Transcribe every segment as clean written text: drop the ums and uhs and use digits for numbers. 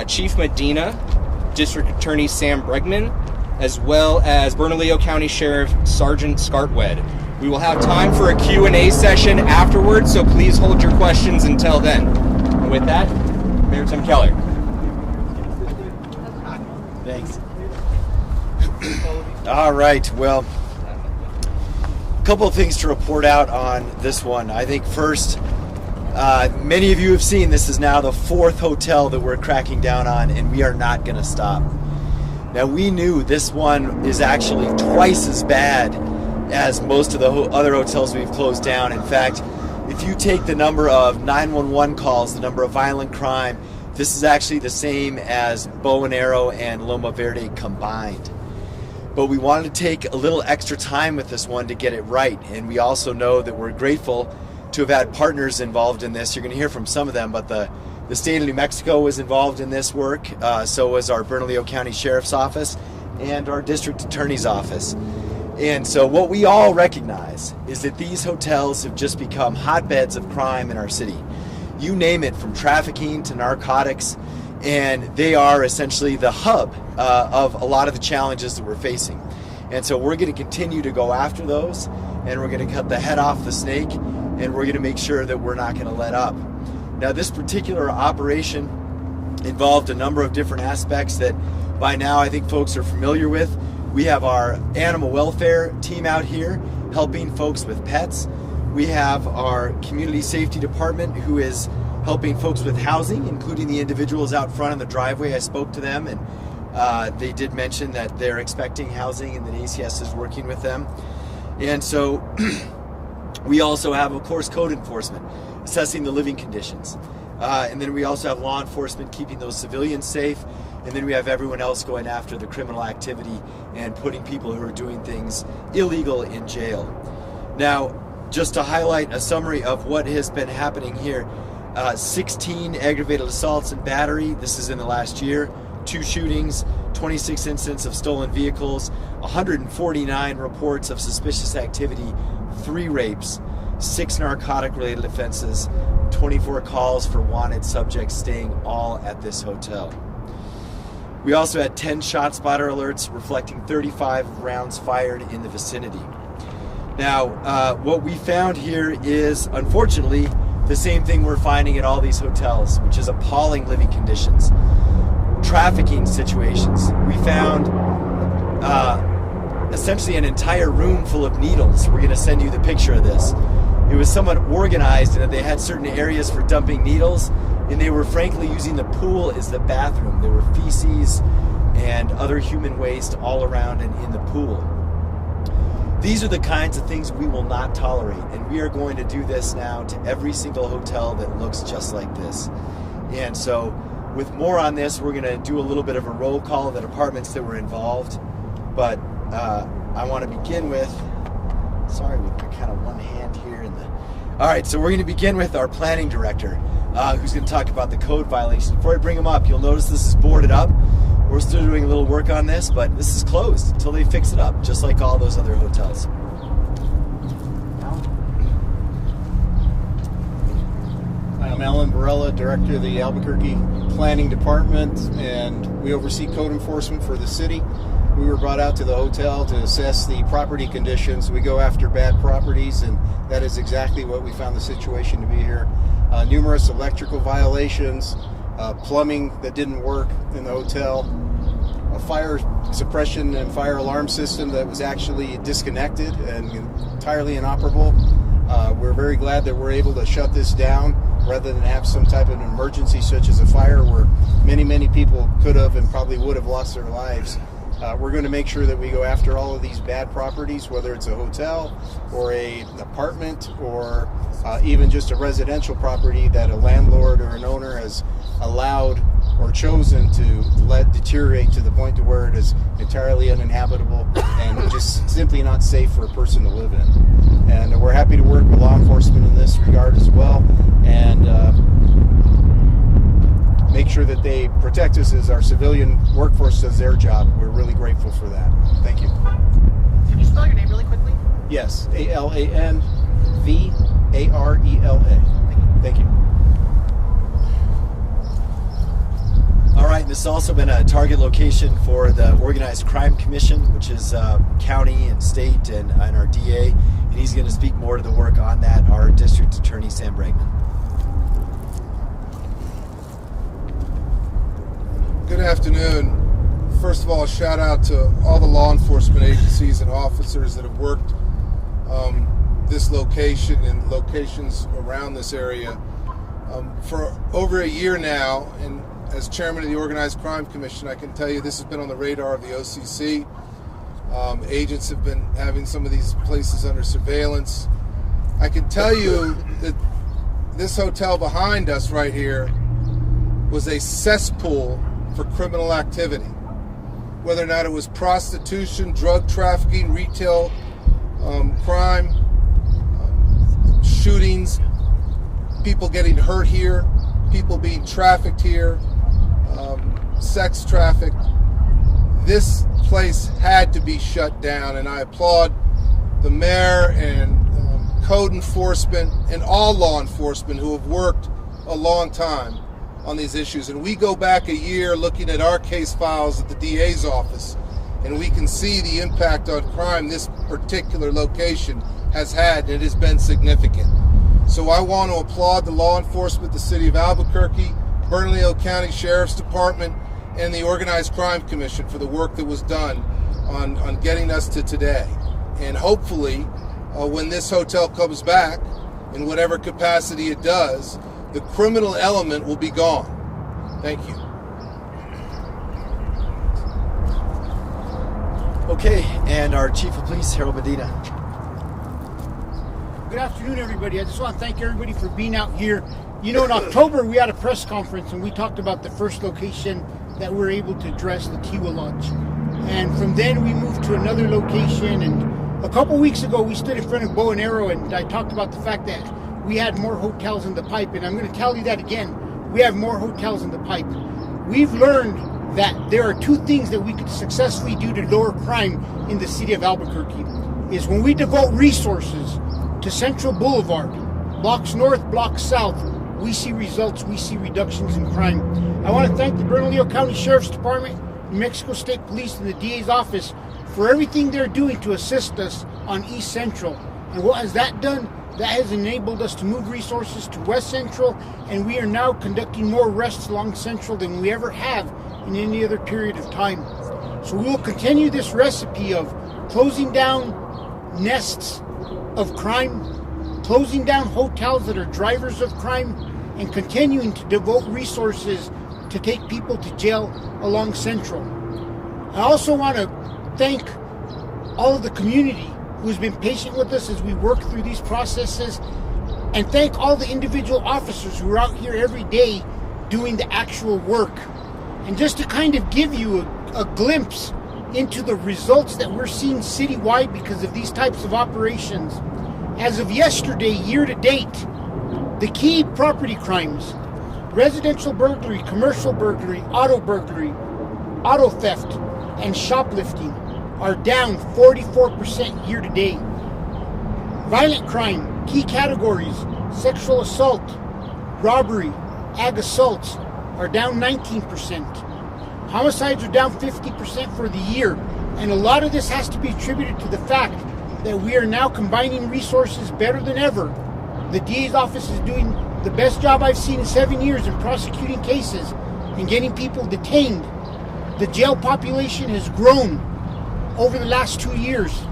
Chief Medina, District Attorney Sam Bregman, as well as Bernalillo County Sheriff Sergeant Scartwed. We will have time for a Q&A session afterwards, so please hold your questions until then. And with that, Mayor Tim Keller. Thanks. All right, well, a couple of things to report out on this one. I think first, many of you have seen this is now the 4th hotel that we're cracking down on, and we are not going to stop. Now, we knew this one is actually twice as bad as most of the other hotels we've closed down. In fact, if you take the number of 911 calls, the number of violent crime, this is actually the same as Bow and Arrow and Loma Verde combined. But we wanted to take a little extra time with this one to get it right, and we also know that we're grateful to have had partners involved in this. You're going to hear from some of them, but the state of New Mexico was involved in this work, so was our Bernalillo County Sheriff's Office and our District Attorney's Office. And so what we all recognize is that these hotels have just become hotbeds of crime in our city. You name it, from trafficking to narcotics, and they are essentially the hub of a lot of the challenges that we're facing. And so we're going to continue to go after those, and we're going to cut the head off the snake, and we're going to make sure that we're not going to let up. Now, this particular operation involved a number of different aspects that by now I think folks are familiar with. We have our animal welfare team out here helping folks with pets. We have our community safety department who is helping folks with housing, including the individuals out front in the driveway. I spoke to them, and they did mention that they're expecting housing and that ACS is working with them. And so we also have, of course, code enforcement, assessing the living conditions. And then we also have law enforcement keeping those civilians safe. And then we have everyone else going after the criminal activity and putting people who are doing things illegal in jail. Now, just to highlight a summary of what has been happening here, 16 aggravated assaults and battery, this is in the last year, 2 shootings, 26 incidents of stolen vehicles, 149 reports of suspicious activity, 3 rapes, 6 narcotic-related offenses, 24 calls for wanted subjects staying all at this hotel. We also had 10 shot spotter alerts reflecting 35 rounds fired in the vicinity. Now, what we found here is, unfortunately, the same thing we're finding at all these hotels, which is appalling living conditions, trafficking situations. We found essentially an entire room full of needles. We're going to send you the picture of this. It was somewhat organized in that they had certain areas for dumping needles, and they were frankly using the pool as the bathroom. There were feces and other human waste all around and in the pool. These are the kinds of things we will not tolerate, and we are going to do this now to every single hotel that looks just like this. And so with more on this, we're going to do a little bit of a roll call of the departments that were involved. But I want to begin with, sorry, with my kind of one hand here in the... All right, so we're going to begin with our planning director, who's going to talk about the code violations. Before I bring him up, you'll notice this is boarded up. We're still doing a little work on this, but this is closed until they fix it up, just like all those other hotels. I'm Alan Barella, Director of the Albuquerque Planning Department, and we oversee code enforcement for the city. We were brought out to the hotel to assess the property conditions. We go after bad properties, and that is exactly what we found the situation to be here. Numerous electrical violations, plumbing that didn't work in the hotel, a fire suppression and fire alarm system that was actually disconnected and entirely inoperable. We're very glad that we're able to shut this down rather than have some type of an emergency such as a fire where many people could have and probably would have lost their lives. We're going to make sure that we go after all of these bad properties, whether it's a hotel or an apartment or even just a residential property that a landlord or an owner has allowed or chosen to let deteriorate to the point to where it is entirely uninhabitable and just simply not safe for a person to live in. And we're happy to work with law enforcement in this regard as well, and make sure that they protect us as our civilian workforce does their job. We're really grateful for that. Thank you. Can you spell your name really quickly? Yes, AlanVarela. Thank you. All right. This has also been a target location for the Organized Crime Commission, which is county and state and our DA. And he's going to speak more to the work on that, our District Attorney, Sam Bregman. Good afternoon. First of all, a shout out to all the law enforcement agencies and officers that have worked this location and locations around this area for over a year now. And as chairman of the Organized Crime Commission, I can tell you this has been on the radar of the OCC. Agents have been having some of these places under surveillance. I can tell you that this hotel behind us right here was a cesspool for criminal activity. Whether or not it was prostitution, drug trafficking, retail crime, shootings, people getting hurt here, people being trafficked here, sex trafficked. This place had to be shut down, and I applaud the mayor and code enforcement and all law enforcement who have worked a long time on these issues. And we go back a year looking at our case files at the DA's office, and we can see the impact on crime this particular location has had, and it has been significant. So I want to applaud the law enforcement, the city of Albuquerque, Bernalillo County Sheriff's Department, and the Organized Crime Commission for the work that was done on getting us to today. And hopefully, when this hotel comes back, in whatever capacity it does, the criminal element will be gone. Thank you. Okay, and our Chief of Police, Harold Medina. Good afternoon, everybody. I just want to thank everybody for being out here. You know, in October, we had a press conference, and we talked about the first location that we were able to address, the Kiwa Lodge. And from then, we moved to another location. And a couple weeks ago, we stood in front of Bow and Arrow, and I talked about the fact that we had more hotels in the pipe. And I'm going to tell you that again. We have more hotels in the pipe. We've learned that there are two things that we could successfully do to lower crime in the city of Albuquerque. Is when we devote resources to Central Boulevard, blocks north, blocks south, we see results, we see reductions in crime. I want to thank the Bernalillo County Sheriff's Department, New Mexico State Police, and the DA's office for everything they're doing to assist us on East Central. And what has that done? That has enabled us to move resources to West Central, and we are now conducting more arrests along Central than we ever have in any other period of time. So we will continue this recipe of closing down nests of crime, closing down hotels that are drivers of crime, and continuing to devote resources to take people to jail along Central. I also want to thank all of the community who's been patient with us as we work through these processes, and thank all the individual officers who are out here every day doing the actual work. And just to kind of give you a glimpse into the results that we're seeing citywide because of these types of operations. As of yesterday, year to date, the key property crimes, residential burglary, commercial burglary, auto theft, and shoplifting are down 44% year to date. Violent crime, key categories, sexual assault, robbery, ag assaults are down 19%. Homicides are down 50% for the year, and a lot of this has to be attributed to the fact that we are now combining resources better than ever. The DA's office is doing the best job I've seen in 7 years in prosecuting cases and getting people detained. The jail population has grown over the last 2 years,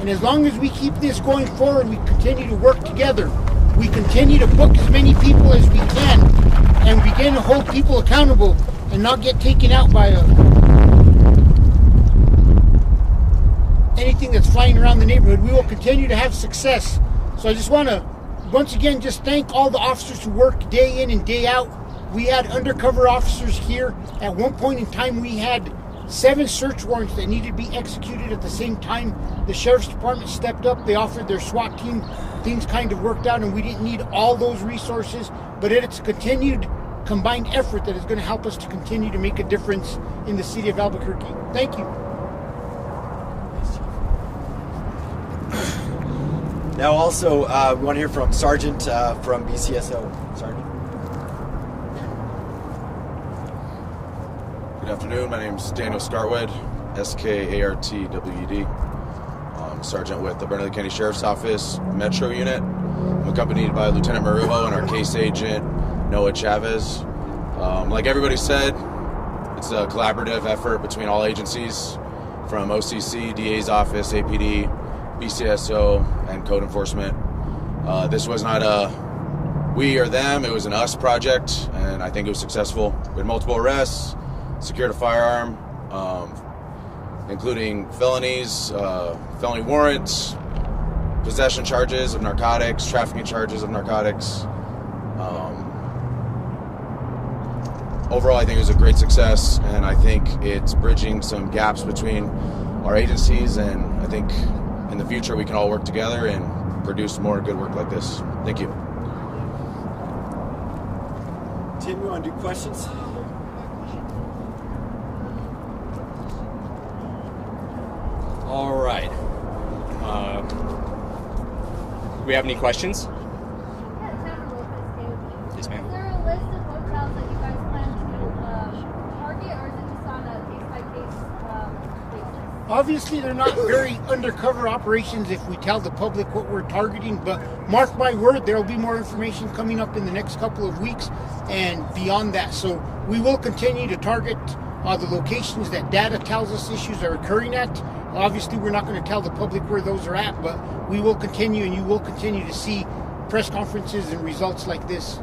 and as long as we keep this going forward, we continue to work together. We continue to book as many people as we can and begin to hold people accountable and not get taken out by anything that's flying around the neighborhood. We will continue to have success. So I just want to once again just thank all the officers who work day in and day out. We had undercover officers here. At one point in time, we had 7 search warrants that needed to be executed at the same time. The Sheriff's Department stepped up. They offered their SWAT team. Things kind of worked out, and we didn't need all those resources. But it's a continued combined effort that is going to help us to continue to make a difference in the city of Albuquerque. Thank you. Now also, we want to hear from Sergeant from BCSO. Sergeant. Good afternoon. My name is Daniel Scartwed, Skartwed. I'm Sergeant with the Bernalillo County Sheriff's Office Metro Unit. I'm accompanied by Lieutenant Marujo and our case agent, Noah Chavez. Like everybody said, it's a collaborative effort between all agencies, from OCC, DA's office, APD, BCSO, and code enforcement. This was not a we or them, it was an us project, and I think it was successful. We had multiple arrests, secured a firearm, including felonies, felony warrants, possession charges of narcotics, trafficking charges of narcotics. Overall, I think it was a great success, and I think it's bridging some gaps between our agencies, and I think in the future we can all work together and produce more good work like this. Thank you. Tim, you want to do questions? All right. Do we have any questions? Yes, ma'am. Is there a list of hotels that you guys plan to target, or is it just on a case-by-case basis? Obviously, they're not very undercover operations if we tell the public what we're targeting, but mark my word, there will be more information coming up in the next couple of weeks and beyond that. So we will continue to target the locations that data tells us issues are occurring at. Obviously, we're not going to tell the public where those are at, but we will continue, and you will continue to see press conferences and results like this.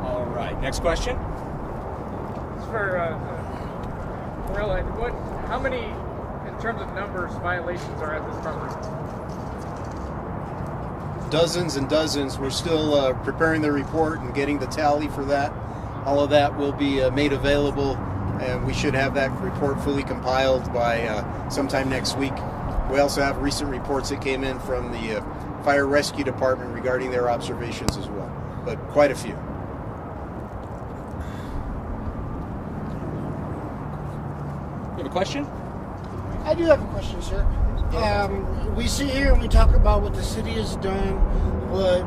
All right. Next question. For Morella, how many, in terms of numbers, violations are at this property? Dozens and dozens. We're still preparing the report and getting the tally for that. All of that will be made available, and we should have that report fully compiled by sometime next week. We also have recent reports that came in from the Fire Rescue Department regarding their observations as well, but quite a few. You have a question? I do have a question, sir. We sit here and we talk about what the city has done, what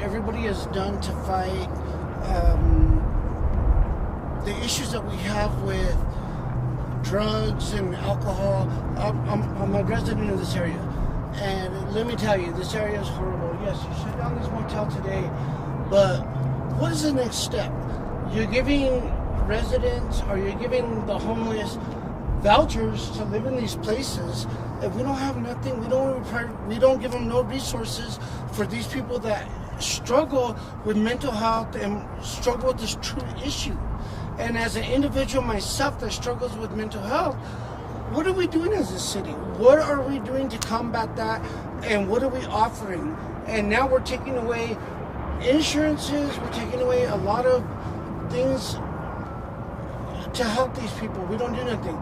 everybody has done to fight the issues that we have with drugs and alcohol. I'm a resident of this area, and let me tell you, this area is horrible. Yes, you shut down this motel today, but what is the next step? You're giving residents, or you're giving the homeless vouchers to live in these places. If we don't have nothing, we don't give them no resources for these people that struggle with mental health and struggle with this true issue. And as an individual myself that struggles with mental health, what are we doing as a city? What are we doing to combat that? And what are we offering? And now we're taking away insurances, we're taking away a lot of things to help these people. We don't do nothing.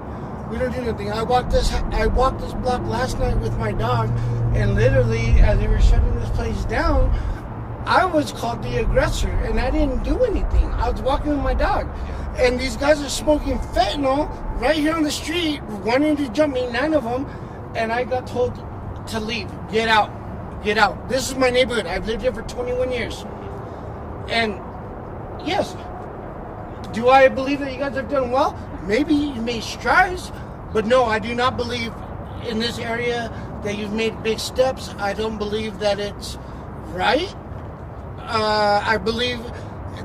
We don't do nothing. I walked this block last night with my dog, and literally, as they were shutting this place down, I was called the aggressor, and I didn't do anything. I was walking with my dog, and these guys are smoking fentanyl right here on the street, wanting to jump me, 9 of them, and I got told to leave. Get out. Get out. This is my neighborhood. I've lived here for 21 years. And yes, do I believe that you guys have done well? Maybe you made strides, but no, I do not believe in this area that you've made big steps. I don't believe that it's right. I believe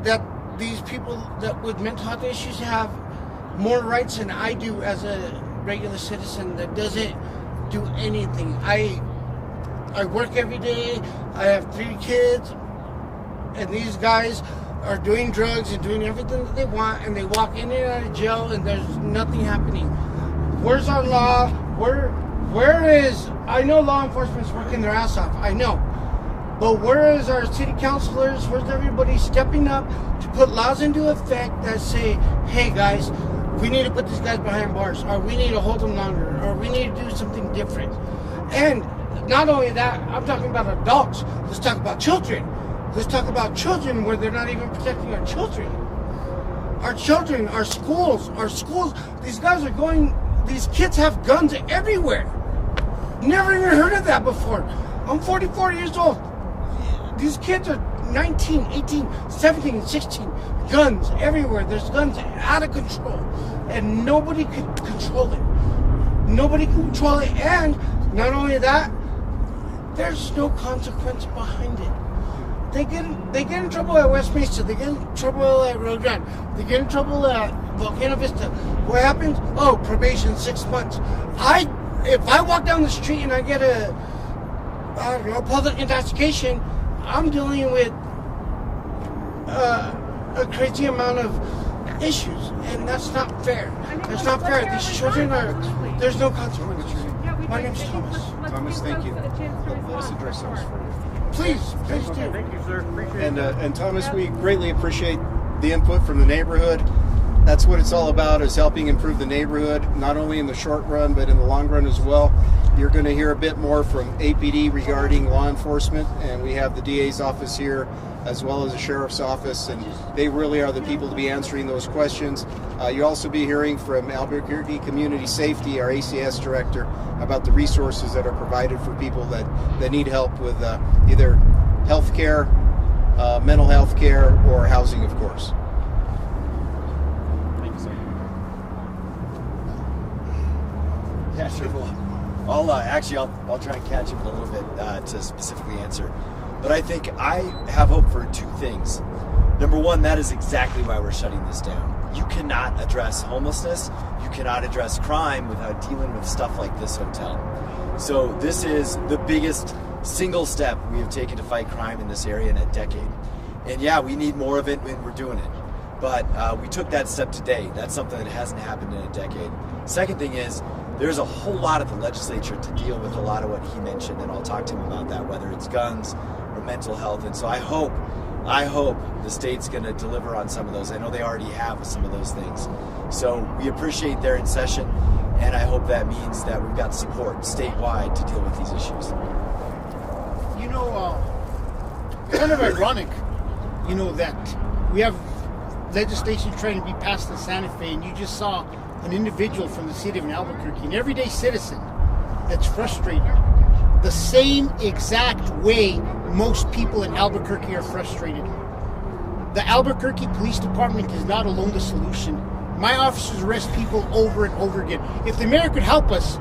that these people that with mental health issues have more rights than I do as a regular citizen that doesn't do anything. I work every day. I have 3 kids, and these guys are doing drugs and doing everything that they want, and they walk in and out of jail, and there's nothing happening. Where's our law? Where is? I know law enforcement's working their ass off. I know. But where is our city councilors? Where's everybody stepping up to put laws into effect that say, hey guys, we need to put these guys behind bars, or we need to hold them longer, or we need to do something different. And not only that, I'm talking about adults. Let's talk about children. Let's talk about children where they're not even protecting our children. Our children, our schools, these guys are going, these kids have guns everywhere. Never even heard of that before. I'm 44 years old. These kids are 19, 18, 17, 16 guns everywhere. There's guns out of control, and nobody could control it. Nobody can control it, and not only that, there's no consequence behind it. They get in trouble at West Mesa. They get in trouble at Rio Grande. They get in trouble at Volcano Vista. What happens? Oh, probation, 6 months. If I walk down the street and I get a public intoxication, I'm dealing with a crazy amount of issues, and that's not fair. That's not fair. These children there's no consequence. My name's Thomas. Thomas, thank you. Let us address those for you. Please do. Thank you, sir. Appreciate it. And Thomas, we greatly appreciate the input from the neighborhood. That's what it's all about, is helping improve the neighborhood, not only in the short run, but in the long run as well. You're going to hear a bit more from APD regarding law enforcement, and we have the DA's office here, as well as the sheriff's office, and they really are the people to be answering those questions. You'll also be hearing from Albuquerque Community Safety, our ACS director, about the resources that are provided for people that need help with either health care, mental health care, or housing, of course. Thank you, sir. Yeah, sure. Well, I'll try and catch him a little bit to specifically answer. But I think I have hope for two things. Number one, that is exactly why we're shutting this down. You cannot address homelessness, you cannot address crime without dealing with stuff like this hotel. So this is the biggest single step we have taken to fight crime in this area in a decade. And yeah, we need more of it, and we're doing it. But we took that step today. That's something that hasn't happened in a decade. Second thing is, there's a whole lot of the legislature to deal with a lot of what he mentioned, and I'll talk to him about that, whether it's guns or mental health. And so I hope the state's going to deliver on some of those. I know they already have some of those things. So we appreciate their in session, and I hope that means that we've got support statewide to deal with these issues. You know, kind of ironic, you know, that we have legislation trying to be passed in Santa Fe, and you just saw an individual from the city of Albuquerque, an everyday citizen that's frustrated the same exact way most people in Albuquerque are frustrated. The Albuquerque Police Department is not alone the solution. My officers arrest people over and over again. If the mayor could help us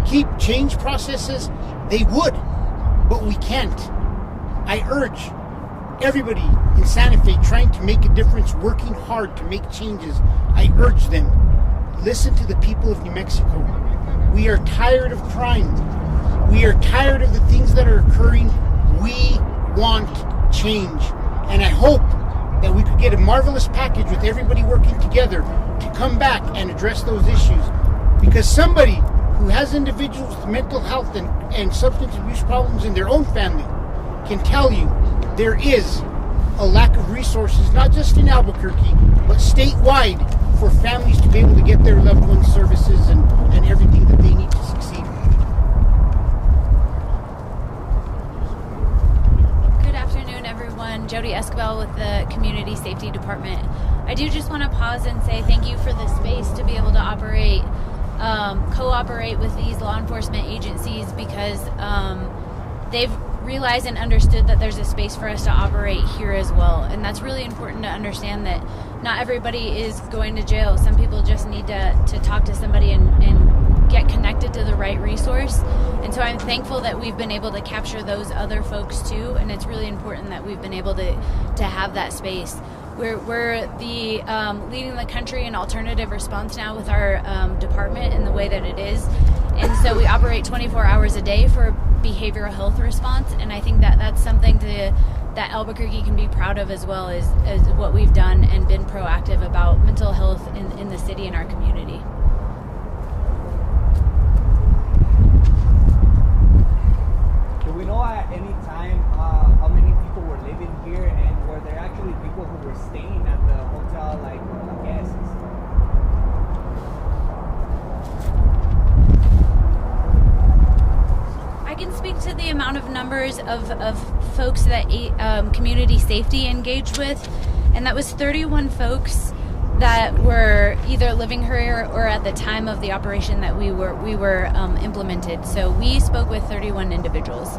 keep change processes, they would, but we can't. I urge everybody in Santa Fe trying to make a difference, working hard to make changes, I urge them, listen to the people of New Mexico. We are tired of crime. We are tired of the things that are occurring. We want change. And I hope that we could get a marvelous package with everybody working together to come back and address those issues. Because somebody who has individuals with mental health and substance abuse problems in their own family can tell you there is a lack of resources, not just in Albuquerque, but statewide, for families to be able to get their loved ones services and everything that they need to succeed. Good afternoon, everyone. Jody Escobar with the Community Safety Department. I do just want to pause and say thank you for the space to be able to operate, cooperate with these law enforcement agencies, because they've realized and understood that there's a space for us to operate here as well. And that's really important to understand, that not everybody is going to jail. Some people just need to talk to somebody and get connected to the right resource. And so I'm thankful that we've been able to capture those other folks too. And it's really important that we've been able to have that space. We're the leading the country in alternative response now with our department in the way that it is. And so we operate 24 hours a day for behavioral health response. And I think that that's something that Albuquerque can be proud of as well, as what we've done and been proactive about mental health in the city and our community. Do we know at any time how many people were living here, and were there actually people who were staying at the hotel, like guests? I can speak to the amount of numbers of folks that community safety engaged with, and that was 31 folks that were either living here or at the time of the operation that we were implemented. So we spoke with 31 individuals.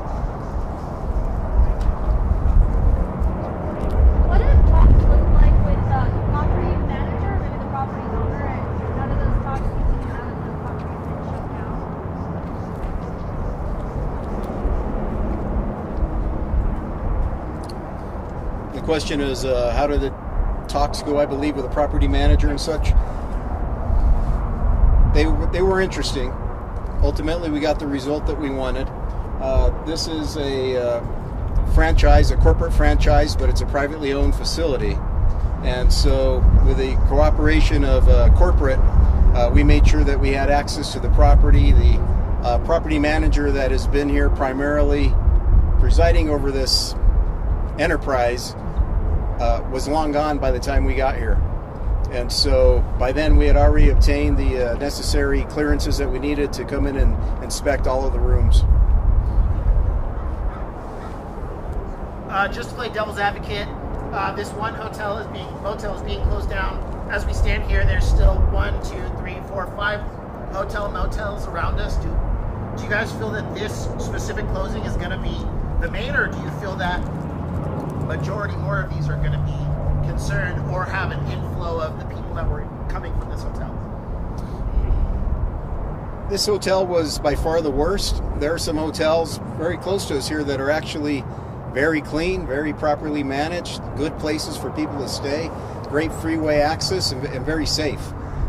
The question is, how did the talks go, I believe, with the property manager and such? They were interesting. Ultimately, we got the result that we wanted. This is a franchise, a corporate franchise, but it's a privately owned facility. And so with the cooperation of corporate, we made sure that we had access to the property. The property manager that has been here primarily presiding over this enterprise was long gone by the time we got here. And so by then we had already obtained the necessary clearances that we needed to come in and inspect all of the rooms. Just to play devil's advocate, this one motel is being closed down. As we stand here, there's still 1, 2, 3, 4, 5 motels around us. Do you guys feel that this specific closing is going to be the main, or do you feel that majority more of these are going to be concerned or have an inflow of the people that were coming from this hotel? This hotel was by far the worst. There are some hotels very close to us here that are actually very clean, very properly managed, good places for people to stay, great freeway access, and very safe.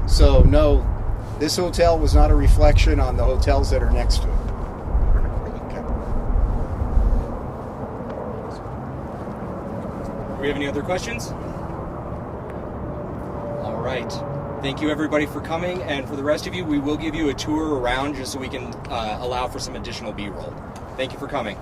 So no, this hotel was not a reflection on the hotels that are next to it. Do we have any other questions? All right. Thank you everybody for coming, and for the rest of you, we will give you a tour around just so we can allow for some additional B-roll. Thank you for coming.